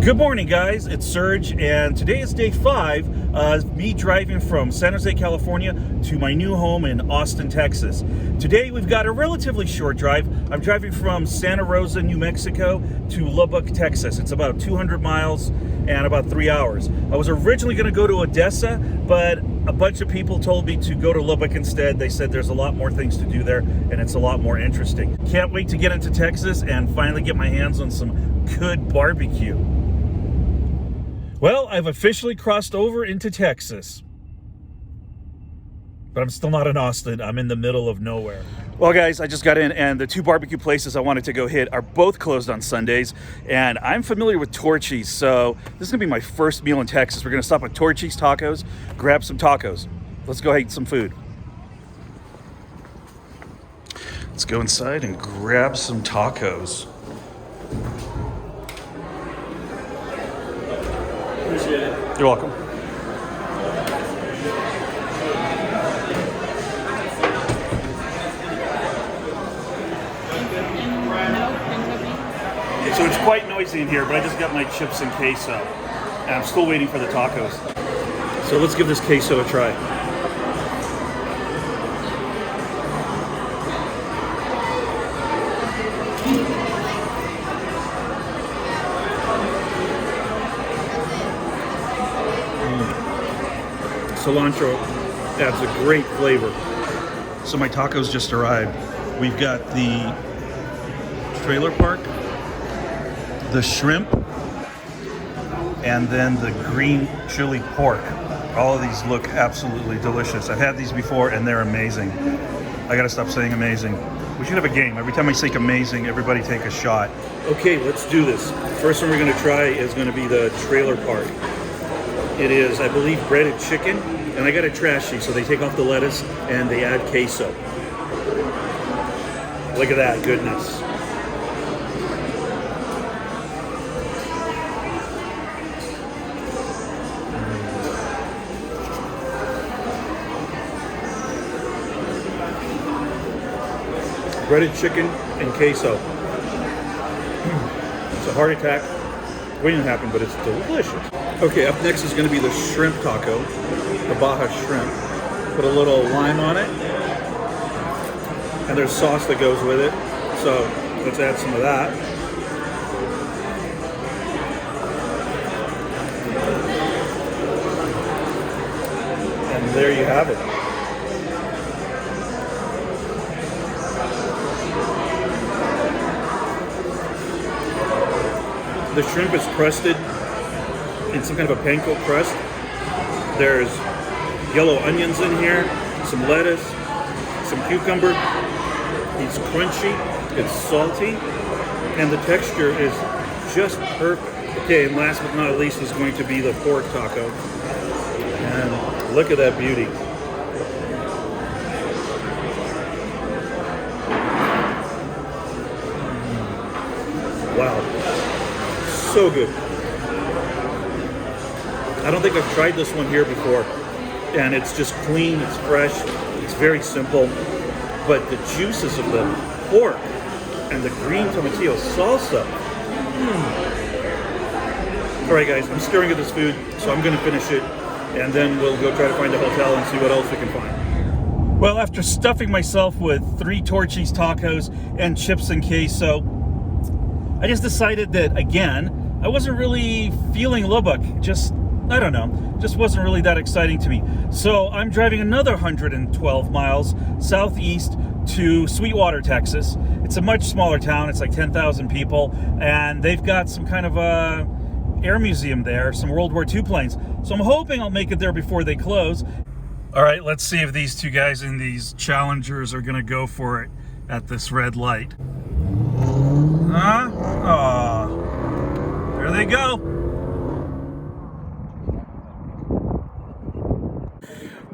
Good morning, guys. It's Serg, and today is day 5 of me driving from San Jose, California to my new home in Austin, Texas. Today we've got a relatively short drive. I'm driving from Santa Rosa, New Mexico to Lubbock, Texas. It's about 200 miles and about 3 hours. I was originally going to go to Odessa, but a bunch of people told me to go to Lubbock instead. They said there's a lot more things to do there and it's a lot more interesting. Can't wait to get into Texas and finally get my hands on some good barbecue. Well, I've officially crossed over into Texas, but I'm still not in Austin. I'm in the middle of nowhere. Well, guys, I just got in, and the two barbecue places I wanted to go hit are both closed on Sundays, and I'm familiar with Torchy, so this is gonna be my first meal in Texas. We're gonna stop at Torchy's Tacos, grab some tacos. Let's go eat some food. Let's go inside and grab some tacos. Appreciate it. You're welcome. So it's quite noisy in here, but I just got my chips and queso, and I'm still waiting for the tacos. So let's give this queso a try. Cilantro adds a great flavor. So my tacos just arrived. We've got the trailer park, the shrimp, and then the green chili pork. All of these look absolutely delicious. I've had these before and they're amazing. I gotta stop saying amazing. We should have a game. Every time I say amazing, everybody take a shot. Okay, let's do this. First one we're gonna try is gonna be the trailer park. It is, I believe, breaded chicken, and I got it trashy, so they take off the lettuce and they add queso. Look at that goodness. Breaded chicken and queso. It's a heart attack waiting to happen, but it's delicious. Okay, up next is going to be the shrimp taco, the Baja shrimp. Put a little lime on it, and there's sauce that goes with it. So let's add some of that. And there you have it. The shrimp is crusted in some kind of a panko crust. There's yellow onions in here, some lettuce, some cucumber. It's crunchy, it's salty, and the texture is just perfect. Okay, and last but not least is going to be the pork taco. And look at that beauty. Wow. So good. I don't think I've tried this one here before, and it's just clean, it's fresh, it's very simple, but the juices of the pork and the green tomatillo salsa. All right, guys, I'm staring at this food, so I'm going to finish it, and then we'll go try to find a hotel and see what else we can find. Well, after stuffing myself with 3 Torchy's tacos and chips and queso, I just decided that, again, I wasn't really feeling Lubbock. I don't know, just wasn't really that exciting to me. So I'm driving another 112 miles southeast to Sweetwater, Texas. It's a much smaller town. It's like 10,000 people, and they've got some kind of a air museum there, some World War II planes. So I'm hoping I'll make it there before they close. All right, let's see if these two guys in these Challengers are gonna go for it at this red light. Huh? Aw. There they go.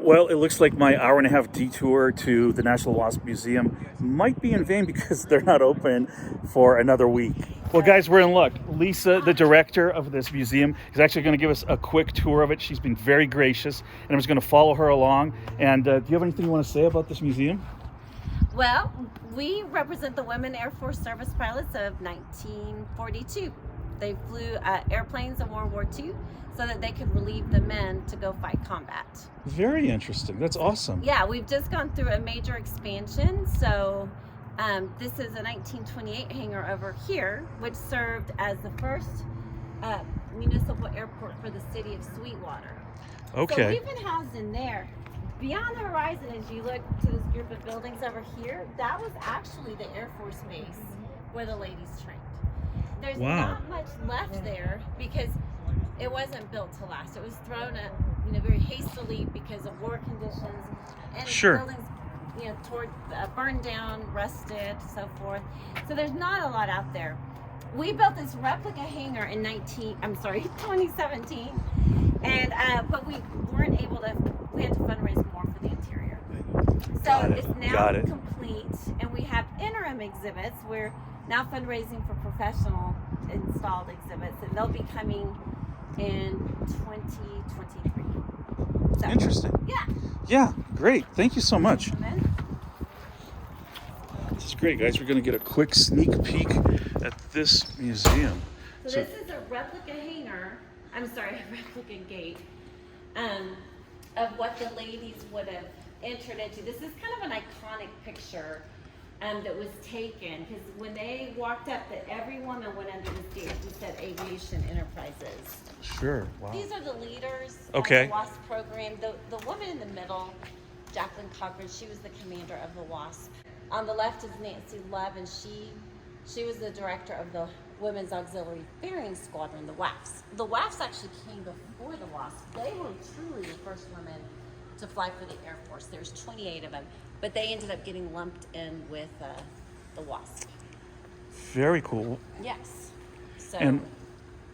Well, it looks like my hour-and-a-half detour to the National WASP Museum might be in vain because they're not open for another week. Well, guys, we're in luck. Lisa, the director of this museum, is actually going to give us a quick tour of it. She's been very gracious, and I'm just going to follow her along. And do you have anything you want to say about this museum? Well, we represent the women Airforce Service Pilots of 1942. They flew airplanes in World War II so that they could relieve the men to go fight combat. Very interesting. That's awesome. Yeah, we've just gone through a major expansion. So this is a 1928 hangar over here, which served as the first municipal airport for the city of Sweetwater. Okay. So we've been housed in there. Beyond the horizon, as you look to this group of buildings over here, that was actually the Air Force base where the ladies trained. There's not much left there because it wasn't built to last. It was thrown up, very hastily because of war conditions, and buildings, burned down, rusted, so forth. So there's not a lot out there. We built this replica hangar in 2017, and but we weren't able to. We had to fundraise more for the interior. So it's now complete, and we have interim exhibits. We're now fundraising for professional installed exhibits, and they'll be coming in 2023. So, interesting. Yeah. Yeah, great. Thank you so much. This is great, guys. We're going to get a quick sneak peek at this museum. So this is a replica hangar, a replica gate of what the ladies would have entered into. This is kind of an iconic picture that was taken, because when they walked up, that every woman went under this gate. We said Aviation Enterprises. Sure. Wow. These are the leaders of the WASP program. The woman in the middle, Jacqueline Cochran, she was the commander of the WASP. On the left is Nancy Love, and she was the director of the Women's Auxiliary Ferrying Squadron, the WAFs. The WAFs actually came before the WASP. They were truly the first women to fly for the Air Force. There's 28 of them, but they ended up getting lumped in with the WASP. Very cool. Yes. So, and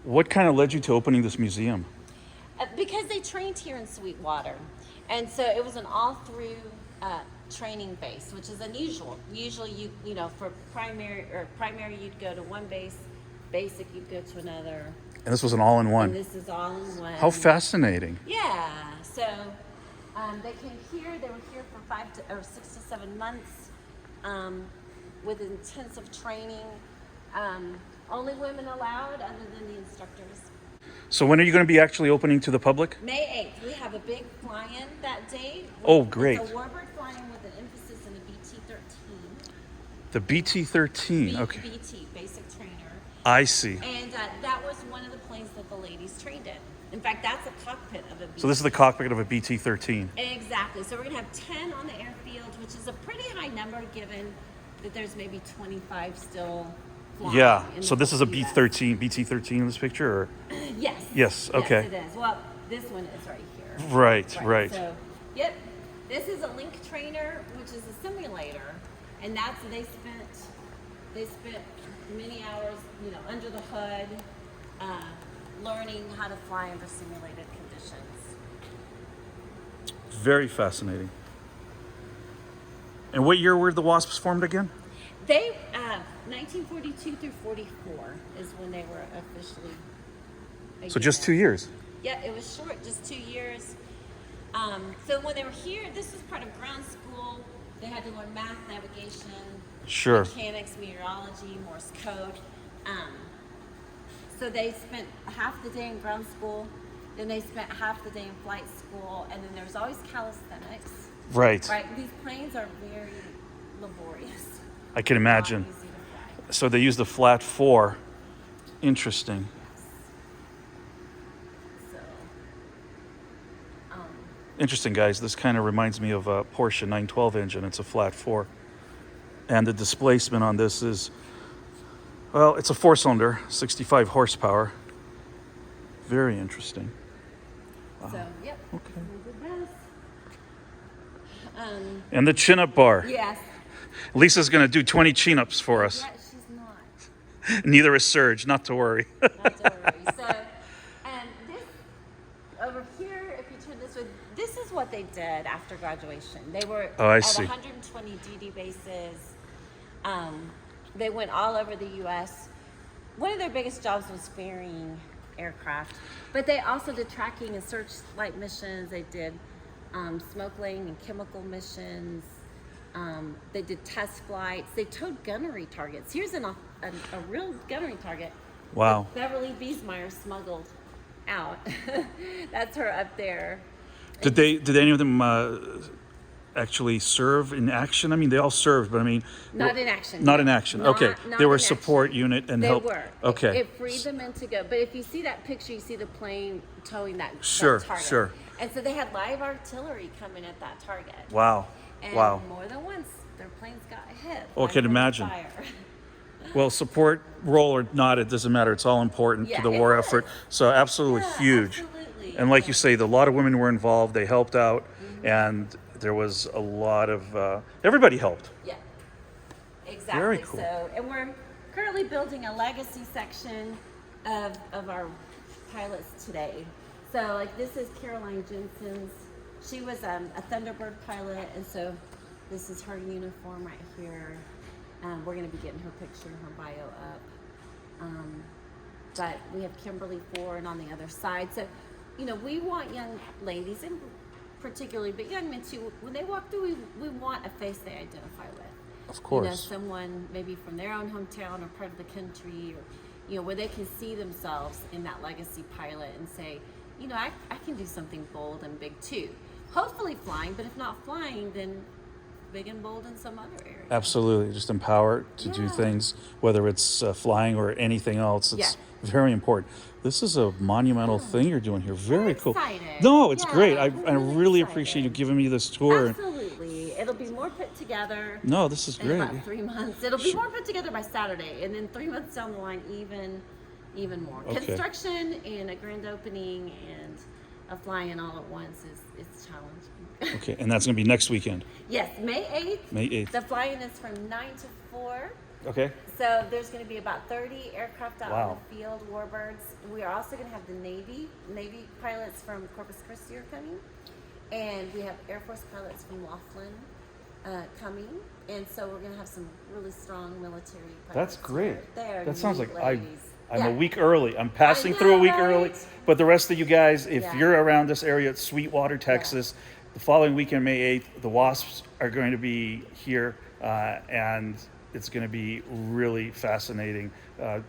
what kind of led you to opening this museum? Because they trained here in Sweetwater, and so it was an all-through training base, which is unusual. Usually, for primary you'd go to one base, basic you'd go to another. And this was an all-in-one. And this is all-in-one. How fascinating. Yeah. So they came here. They were here for 6 to 7 months with intensive training. Only women allowed, other than the instructors. So when are you going to be actually opening to the public? May 8th. We have a big fly-in that day. Oh, great. It's a warbird fly-in with an emphasis in the BT-13. The BT-13, okay. BT, basic trainer. I see. And that was one of the planes that the ladies trained in. In fact, that's a cockpit of a BT. So this is the cockpit of a BT-13. Exactly. So we're going to have 10 on the airfield, which is a pretty high number given that there's maybe 25 still flying. Yeah. So this is a BT-13 in this picture? Or? Yes. Yes, okay. Yes, it is. Well, this one is right here. Right. So, yep. This is a link trainer, which is a simulator, and they spent many hours, under the hood, learning how to fly under simulated conditions. Very fascinating. And what year were the WASPs formed again? They 1942 through 44 is when they were officially. So just 2 years. Yeah, it was short, just 2 years. So when they were here, this was part of ground school. They had to learn math, navigation, mechanics, meteorology, Morse code. So they spent half the day in ground school, then they spent half the day in flight school, and then there's always calisthenics. Right. These planes are very laborious. I can imagine. Not easy to fly. So they used the flat 4. Interesting. Interesting, guys. This kind of reminds me of a Porsche 912 engine. It's a flat 4. And the displacement on this is, well, it's a 4-cylinder, 65 horsepower. Very interesting. Wow. So, yep. Okay. And the chin-up bar. Yes. Lisa's going to do 20 chin-ups for us. Yeah, she's not. Neither is Serg, not to worry. Not to worry. So, and this, over here, if you turn this way, this is what they did after graduation. They were at 120 DD bases. They went all over the U.S. One of their biggest jobs was ferrying aircraft, but they also did tracking and searchlight missions. They did smoke laying and chemical missions. They did test flights. They towed gunnery targets. Here's a real gunnery target Wow. Beverly Biesmeyer smuggled out. That's her up there. Did any of them actually serve in action? I mean, they all served, but I mean, Not in action. Not in action. Okay, Not they were in support action. unit and They help. were. Okay. It freed them in to go. But if you see that picture, you see the plane towing that Sure, target. sure. And so they had live artillery coming at that target. Wow. And Wow. more than once, their planes got hit. Oh, I can imagine. Fire. Well, support role or not, it doesn't matter. It's all important to the war effort. So absolutely huge. Absolutely. And like you say, a lot of women were involved. They helped out, and there was a lot of everybody helped. Yeah. Exactly. Very cool. So, and we're currently building a legacy section of our pilots today. So, like, this is Caroline Jensen's. She was a Thunderbird pilot, and so this is her uniform right here. We're going to be getting her picture, her bio up. But we have Kimberly Ford on the other side. So, you know, we want young ladies, and particularly, but young men too, when they walk through, we want a face they identify with. Of course. You know, someone maybe from their own hometown or part of the country, or, you know, where they can see themselves in that legacy pilot and say, you know, I can do something bold and big too. Hopefully flying, but if not flying, then big and bold in some other area. Absolutely. Just empower to do things, whether it's flying or anything else. It's very important. This is a monumental thing you're doing here. Very cool. Excited. No, it's great. I We're really excited. appreciate you giving me this tour. Absolutely. It'll be more put together. No, this is in great. about 3 months. It'll be more put together by Saturday, and then 3 months down the line, even more. Okay. Construction and a grand opening and a flying all at once is challenging. Okay, and that's going to be next weekend. Yes, May 8th. May 8th. The flying is from 9 to 4. Okay. So there's going to be about 30 aircraft out Wow. in the field, warbirds. We are also going to have the Navy pilots from Corpus Christi are coming, and we have Air Force pilots from Laughlin coming, and so we're going to have some really strong military pilots. That's great. There, That sounds like I'm Yeah. a week early. I'm passing through a week early, right? but the rest of you guys, if Yeah. you're around this area at Sweetwater, Texas, the following weekend, May 8th, the WASPs are going to be here, and it's going to be really fascinating.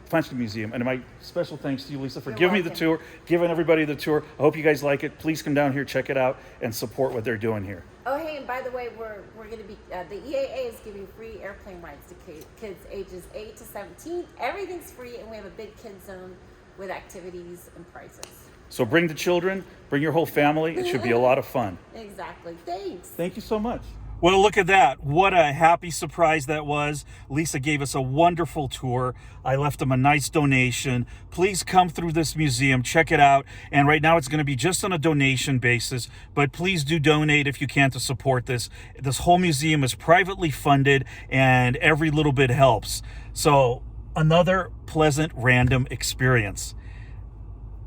Thanks to the museum. And my special thanks to you, Lisa, for giving me the tour, giving everybody the tour. I hope you guys like it. Please come down here, check it out, and support what they're doing here. Oh, hey, and by the way, we're going to be, the EAA is giving free airplane rides to kids ages 8 to 17. Everything's free, and we have a big kid zone with activities and prizes. So bring the children, bring your whole family. It should be a lot of fun. Exactly. Thanks. Thank you so much. Well, look at that. What a happy surprise that was. Lisa gave us a wonderful tour. I left them a nice donation. Please come through this museum, check it out. And right now it's going to be just on a donation basis, but please do donate if you can to support this. This whole museum is privately funded and every little bit helps. So another pleasant random experience.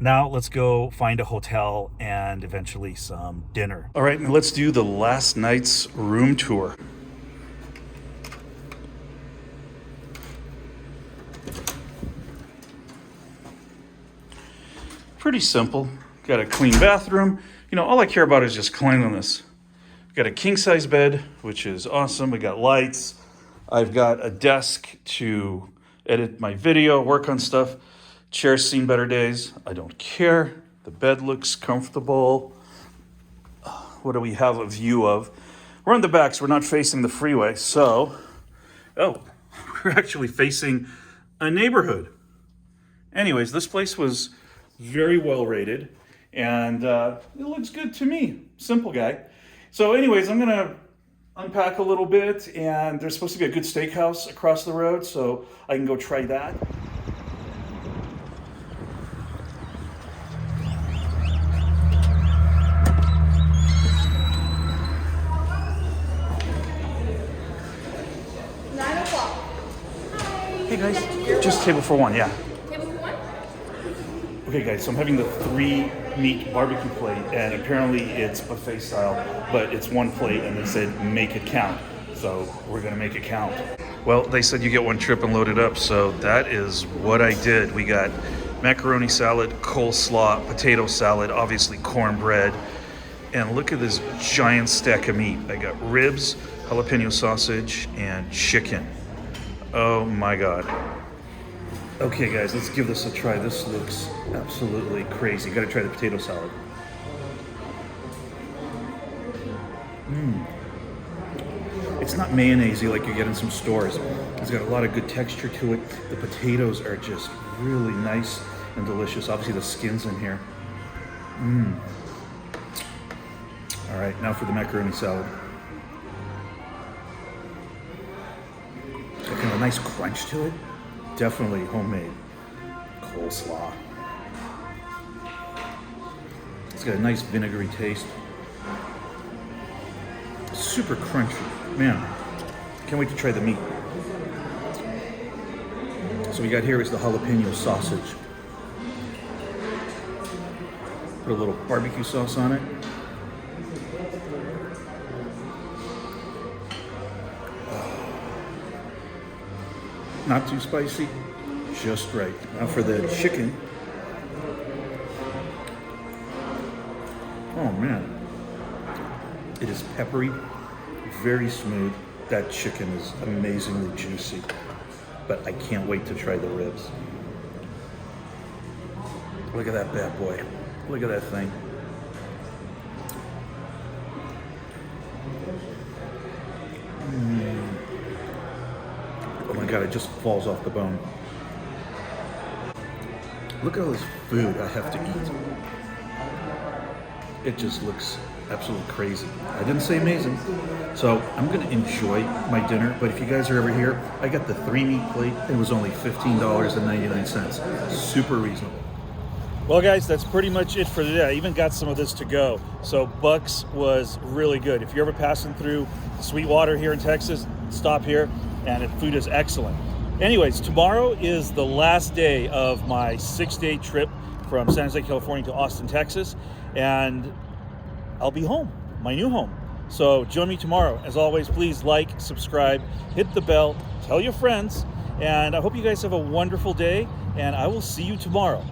Now let's go find a hotel and eventually some dinner. All right, let's do the last night's room tour. Pretty simple. Got a clean bathroom. You know, all I care about is just cleanliness. Got a king size bed, which is awesome. We got lights. I've got a desk to edit my video, work on stuff. Chair's seen better days. I don't care. The bed looks comfortable. What do we have a view of? We're on the back, so we're not facing the freeway. So, we're actually facing a neighborhood. Anyways, this place was very well rated, and it looks good to me. Simple guy. So anyways, I'm gonna unpack a little bit, and there's supposed to be a good steakhouse across the road, so I can go try that. Hey guys, just table for one, yeah. Table for one? Okay guys, so I'm having the 3 meat barbecue plate, and apparently it's buffet style, but it's one plate and they said make it count. So we're gonna make it count. Well, they said you get one trip and load it up, so that is what I did. We got macaroni salad, coleslaw, potato salad, obviously cornbread, and look at this giant stack of meat. I got ribs, jalapeno sausage, and chicken. Oh my God. Okay, guys, let's give this a try. This looks absolutely crazy. Got to try the potato salad. It's not mayonnaise-y like you get in some stores. It's got a lot of good texture to it. The potatoes are just really nice and delicious. Obviously, the skin's in here. All right, now for the macaroni salad. Got kind of a nice crunch to it. Definitely homemade. Coleslaw. It's got a nice vinegary taste. Super crunchy. Man, can't wait to try the meat. So we got here is the jalapeno sausage. Put a little barbecue sauce on it. Not too spicy, just right. Now for the chicken. Oh man, it is peppery, very smooth. That chicken is amazingly juicy, but I can't wait to try the ribs. Look at that bad boy. Look at that thing. Oh my God, it just falls off the bone. Look at all this food I have to eat. It just looks absolutely crazy. I didn't say amazing. So I'm gonna enjoy my dinner, but if you guys are ever here, I got the 3-meat plate. It was only $15.99. Super reasonable. Well guys, that's pretty much it for today. I even got some of this to go. So Bucks was really good. If you're ever passing through Sweetwater here in Texas, stop here, and the food is excellent. Anyways, tomorrow is the last day of my 6-day trip from San Jose, California to Austin, Texas, and I'll be home, my new home. So join me tomorrow. As always, please like, subscribe, hit the bell, tell your friends, and I hope you guys have a wonderful day, and I will see you tomorrow.